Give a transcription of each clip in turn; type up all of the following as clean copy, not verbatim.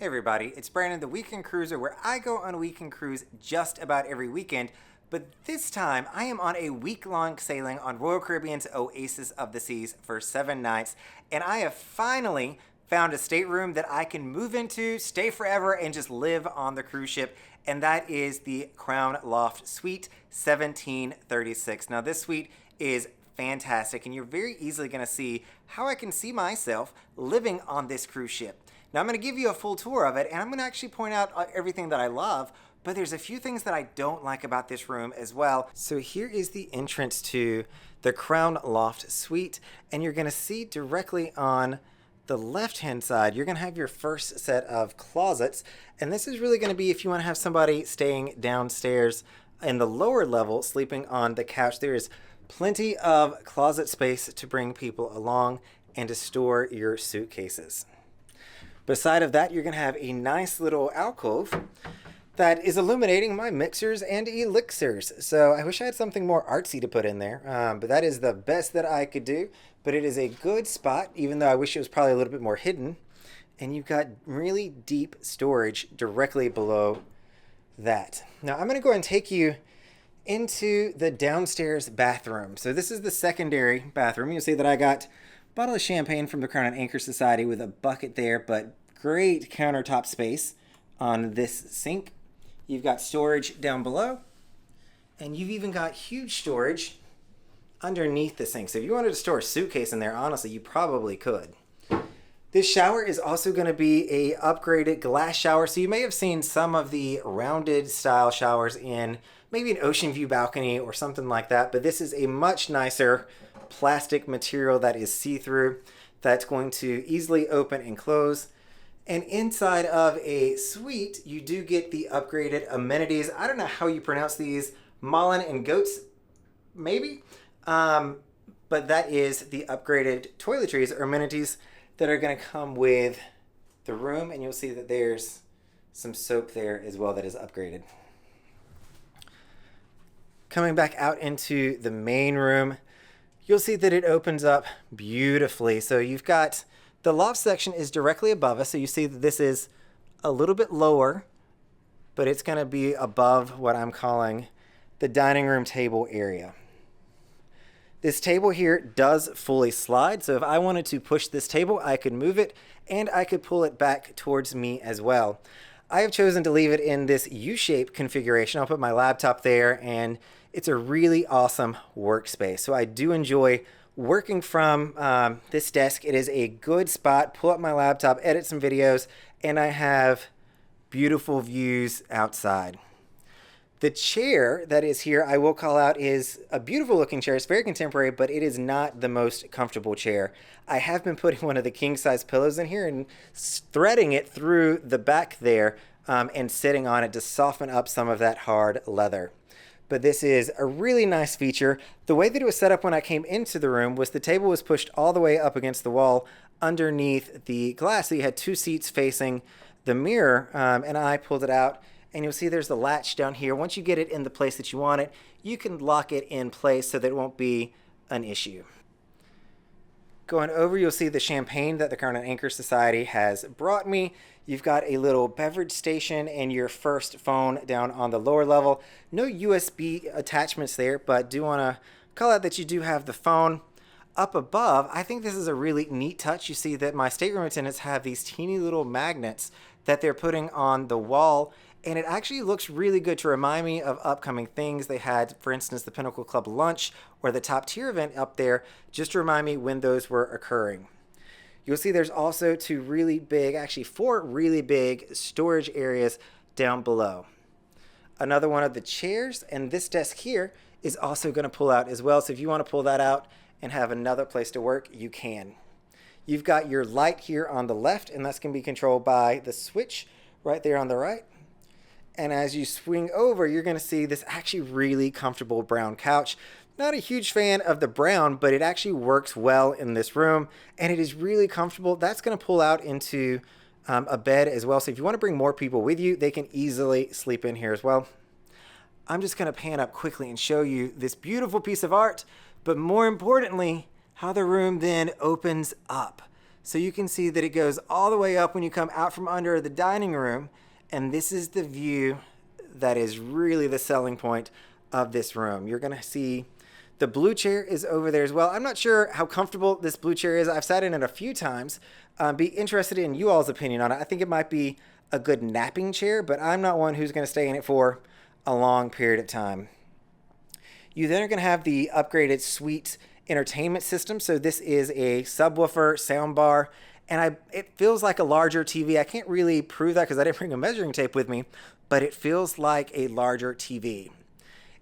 everybody, it's Brandon, the Weekend Cruiser, where I go on a weekend cruise just about every weekend. But this time, I am on a week-long sailing on Royal Caribbean's Oasis of the Seas for 7 nights, and I have finally found a stateroom that I can move into, stay forever, and just live on the cruise ship, and that is the Crown Loft Suite 1736. Now, this suite is fantastic, and you're very easily going to see how I can see myself living on this cruise ship. Now, I'm going to give you a full tour of it, and I'm going to actually point out everything that I love, but there's a few things that I don't like about this room as well. So here is the entrance to the Crown Loft Suite, and you're going to see directly on the left-hand side, you're going to have your first set of closets, and this is really going to be if you want to have somebody staying downstairs in the lower level, sleeping on the couch. There is plenty of closet space to bring people along and to store your suitcases. Beside of that, you're going to have a nice little alcove that is illuminating my mixers and elixirs. So I wish I had something more artsy to put in there, but that is the best that I could do. But it is a good spot, even though I wish it was probably a little bit more hidden. And you've got really deep storage directly below that. Now I'm going to go ahead and take you into the downstairs bathroom. So this is the secondary bathroom. You'll see that I got bottle of champagne from the Crown and Anchor Society with a bucket there, but great countertop space on this sink. You've got storage down below, and you've even got huge storage underneath the sink. So if you wanted to store a suitcase in there, honestly, you probably could. This shower is also going to be a upgraded glass shower. So you may have seen some of the rounded style showers in maybe an ocean view balcony or something like that, but this is a much nicer plastic material that is see-through that's going to easily open and close. And inside of a suite, you do get the upgraded amenities. I don't know how you pronounce these, Mullen and Goats, maybe? But that is the upgraded toiletries or amenities that are going to come with the room. And you'll see that there's some soap there as well that is upgraded. Coming back out into the main room, you'll see that it opens up beautifully. So you've got the loft section is directly above us. So you see that this is a little bit lower, but it's going to be above what I'm calling the dining room table area. This table here does fully slide. So if I wanted to push this table, I could move it and I could pull it back towards me as well. I have chosen to leave it in this U-shape configuration. I'll put my laptop there, and it's a really awesome workspace. So I do enjoy working from this desk. It is a good spot. Pull up my laptop, edit some videos, and I have beautiful views outside. The chair that is here, I will call out, is a beautiful looking chair. It's very contemporary, but it is not the most comfortable chair. I have been putting one of the king size pillows in here and threading it through the back there and sitting on it to soften up some of that hard leather. But this is a really nice feature. The way that it was set up when I came into the room was the table was pushed all the way up against the wall underneath the glass. So you had 2 seats facing the mirror, and I pulled it out. And you'll see there's the latch down here. Once you get it in the place that you want it, you can lock it in place so that it won't be an issue. Going over, you'll see the champagne that the Crown and Anchor Society has brought me. You've got a little beverage station and your first phone down on the lower level. No USB attachments there, but do want to call out that you do have the phone. Up above, I think this is a really neat touch. You see that my stateroom attendants have these teeny little magnets that they're putting on the wall, and it actually looks really good to remind me of upcoming things. They had, for instance, the Pinnacle Club lunch or the top tier event up there, just to remind me when those were occurring. You'll see there's also 4 really big storage areas down below. Another one of the chairs, and this desk here is also going to pull out as well. So if you want to pull that out and have another place to work, you can. You've got your light here on the left, and that's going to be controlled by the switch right there on the right. And as you swing over, you're going to see this actually really comfortable brown couch. Not a huge fan of the brown, but it actually works well in this room, and it is really comfortable. That's going to pull out into a bed as well. So if you want to bring more people with you, they can easily sleep in here as well. I'm just going to pan up quickly and show you this beautiful piece of art, but more importantly, how the room then opens up. So you can see that it goes all the way up when you come out from under the dining room. And this is the view that is really the selling point of this room. You're gonna see the blue chair is over there as well. I'm not sure how comfortable this blue chair is. I've sat in it a few times. Be interested in you all's opinion on it. I think it might be a good napping chair, but I'm not one who's gonna stay in it for a long period of time. You then are gonna have the upgraded suite entertainment system. So this is a subwoofer, soundbar, and it feels like a larger TV. I can't really prove that because I didn't bring a measuring tape with me, but it feels like a larger TV.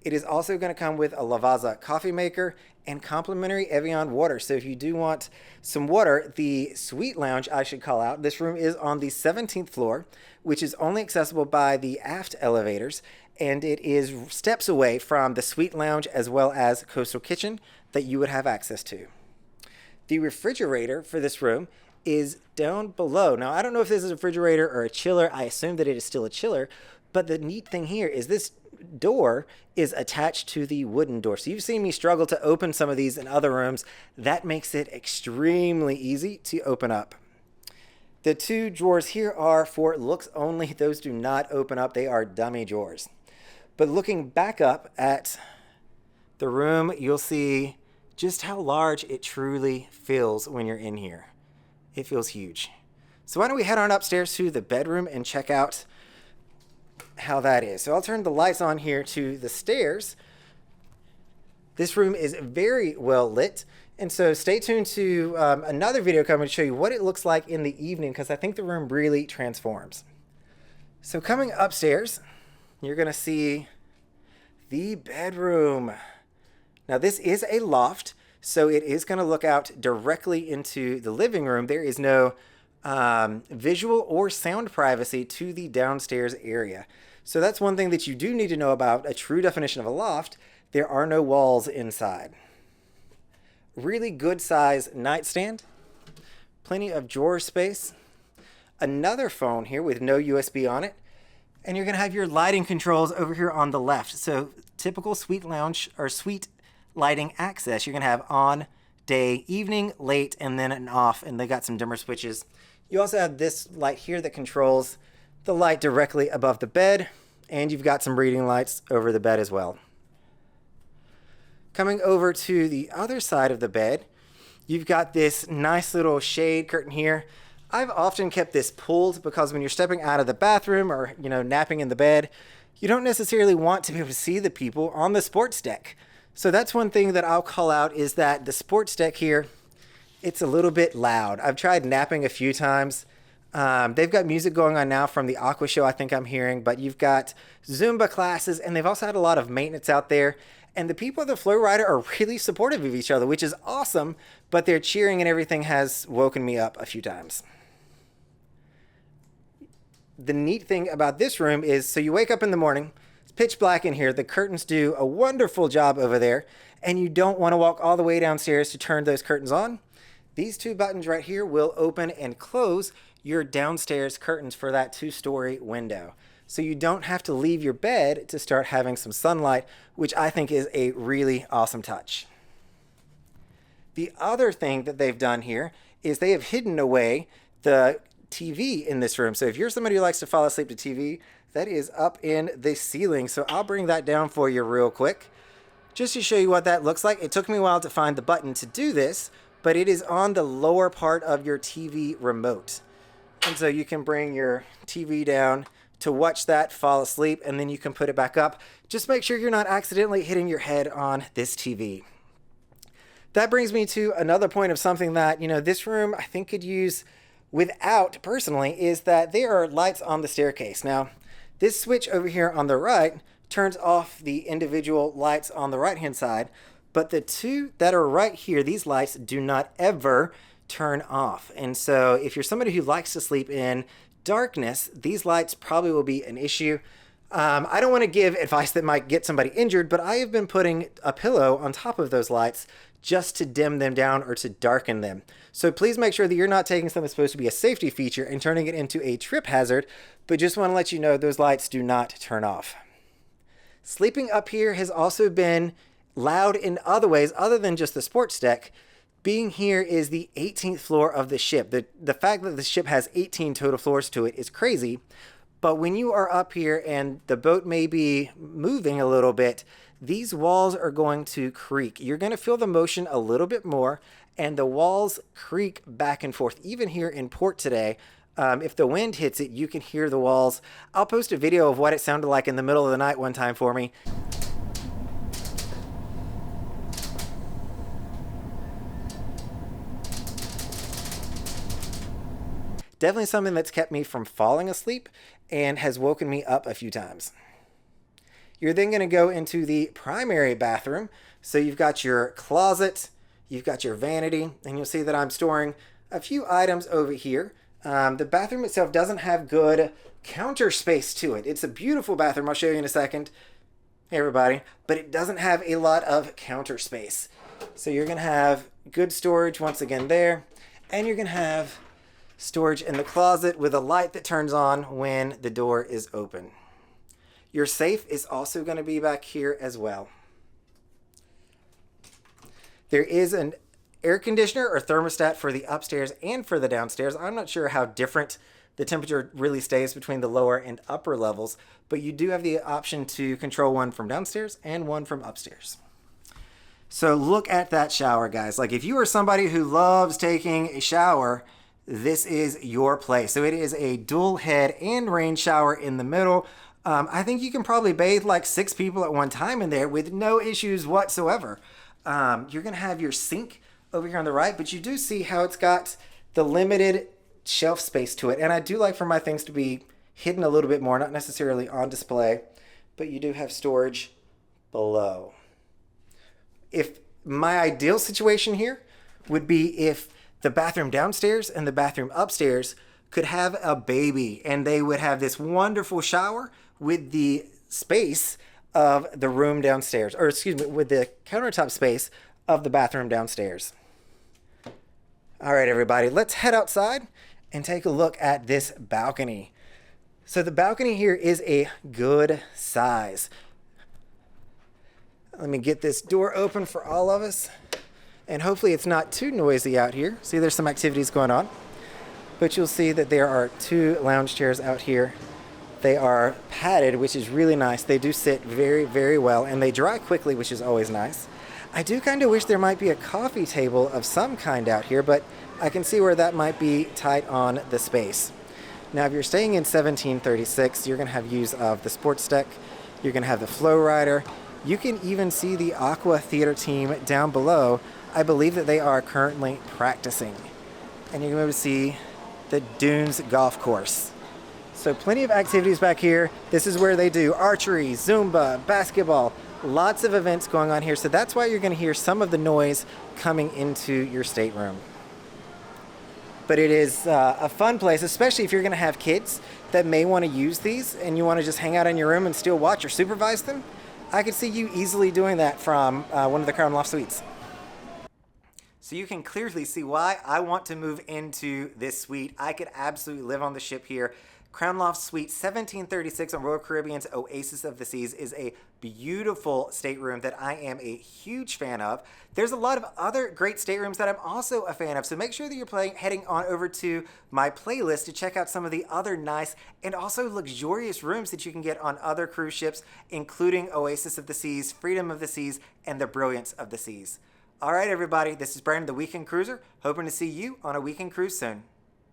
It is also going to come with a Lavazza coffee maker and complimentary Evian water. So if you do want some water, the suite lounge, I should call out, this room is on the 17th floor, which is only accessible by the aft elevators, and it is steps away from the suite lounge as well as coastal kitchen that you would have access to. The refrigerator for this room is down below. Now, I don't know if this is a refrigerator or a chiller. I assume that it is still a chiller, but the neat thing here is this door is attached to the wooden door. So you've seen me struggle to open some of these in other rooms. That makes it extremely easy to open up. The two drawers here are for looks only. Those do not open up. They are dummy drawers. But looking back up at the room, you'll see just how large it truly feels when you're in here. It feels huge. So why don't we head on upstairs to the bedroom and check out how that is. So I'll turn the lights on here to the stairs. This room is very well lit. And so stay tuned to another video coming to show you what it looks like in the evening, because I think the room really transforms. So coming upstairs, you're going to see the bedroom. Now this is a loft, so it is going to look out directly into the living room. There is no visual or sound privacy to the downstairs area. So that's one thing that you do need to know about a true definition of a loft. There are no walls inside. Really good size nightstand, plenty of drawer space, another phone here with no USB on it, and you're going to have your lighting controls over here on the left. So typical suite lounge or suite lighting access. You're going to have on, day, evening, late, and then an off, and they got some dimmer switches. You also have this light here that controls the light directly above the bed, and you've got some reading lights over the bed as well. Coming over to the other side of the bed, you've got this nice little shade curtain here. I've often kept this pulled because when you're stepping out of the bathroom or, napping in the bed, you don't necessarily want to be able to see the people on the sports deck. So that's one thing that I'll call out is that the sports deck here, it's a little bit loud. I've tried napping a few times. They've got music going on now from the Aqua show I think I'm hearing, but you've got Zumba classes, and they've also had a lot of maintenance out there. And the people at the Flow Rider are really supportive of each other, which is awesome, but their cheering and everything has woken me up a few times. The neat thing about this room is, so you wake up in the morning, it's pitch black in here, the curtains do a wonderful job over there, and you don't want to walk all the way downstairs to turn those curtains on. These two buttons right here will open and close your downstairs curtains for that 2-story window. So you don't have to leave your bed to start having some sunlight, which I think is a really awesome touch. The other thing that they've done here is they have hidden away the TV in this room. So if you're somebody who likes to fall asleep to TV, that is up in the ceiling. So I'll bring that down for you real quick, just to show you what that looks like. It took me a while to find the button to do this, but it is on the lower part of your TV remote. And so you can bring your TV down to watch that, fall asleep, and then you can put it back up. Just make sure you're not accidentally hitting your head on this TV. That brings me to another point of something that, this room I think could use without personally, is that there are lights on the staircase. Now, this switch over here on the right turns off the individual lights on the right-hand side, but the two that are right here, these lights do not ever turn off. And so if you're somebody who likes to sleep in darkness, these lights probably will be an issue. I don't want to give advice that might get somebody injured, but I have been putting a pillow on top of those lights just to dim them down or to darken them. So please make sure that you're not taking something that's supposed to be a safety feature and turning it into a trip hazard, but just want to let you know those lights do not turn off. Sleeping up here has also been loud in other ways other than just the sports deck. Being here is the 18th floor of the ship. The fact that the ship has 18 total floors to it is crazy, but when you are up here and the boat may be moving a little bit, these walls are going to creak. You're going to feel the motion a little bit more, and the walls creak back and forth. Even here in port today, if the wind hits it, you can hear the walls. I'll post a video of what it sounded like in the middle of the night one time for me. Definitely something that's kept me from falling asleep and has woken me up a few times. You're then going to go into the primary bathroom. So you've got your closet, you've got your vanity, and you'll see that I'm storing a few items over here. The bathroom itself doesn't have good counter space to it. It's a beautiful bathroom. I'll show you in a second. Hey everybody. But it doesn't have a lot of counter space. So you're going to have good storage once again there. And you're going to have storage in the closet with a light that turns on when the door is open. Your safe is also going to be back here as well. There is an air conditioner or thermostat for the upstairs and for the downstairs. I'm not sure how different the temperature really stays between the lower and upper levels, but you do have the option to control one from downstairs and one from upstairs. So look at that shower, guys. Like if you are somebody who loves taking a shower, this is your place. So it is a dual head and rain shower in the middle. I think you can probably bathe like 6 people at one time in there with no issues whatsoever. You're going to have your sink over here on the right, but you do see how it's got the limited shelf space to it. And I do like for my things to be hidden a little bit more, not necessarily on display, but you do have storage below. If my ideal situation here would be if the bathroom downstairs and the bathroom upstairs could have a baby and they would have this wonderful shower with the space of the room downstairs, or excuse me, with the countertop space of the bathroom downstairs. All right, everybody, let's head outside and take a look at this balcony. So the balcony here is a good size. Let me get this door open for all of us. And hopefully it's not too noisy out here. See, there's some activities going on. But you'll see that there are 2 lounge chairs out here. They are padded, which is really nice. They do sit very, very well, and they dry quickly, which is always nice. I do kind of wish there might be a coffee table of some kind out here, but I can see where that might be tight on the space. Now, if you're staying in 1736, you're going to have use of the sports deck. You're going to have the flow rider. You can even see the Aqua Theater team down below. I believe that they are currently practicing. And you're going to be able to see the Dunes Golf Course. So plenty of activities back here. This is where they do archery, Zumba, basketball, lots of events going on here. So that's why you're going to hear some of the noise coming into your stateroom. But it is a fun place, especially if you're going to have kids that may want to use these and you want to just hang out in your room and still watch or supervise them. I could see you easily doing that from one of the Crown Loft Suites. So you can clearly see why I want to move into this suite. I could absolutely live on the ship here. Crown Loft Suite 1736 on Royal Caribbean's Oasis of the Seas is a beautiful stateroom that I am a huge fan of. There's a lot of other great staterooms that I'm also a fan of, so make sure that you're heading on over to my playlist to check out some of the other nice and also luxurious rooms that you can get on other cruise ships, including Oasis of the Seas, Freedom of the Seas, and the Brilliance of the Seas. All right, everybody, this is Brandon, the Weekend Cruiser, hoping to see you on a weekend cruise soon.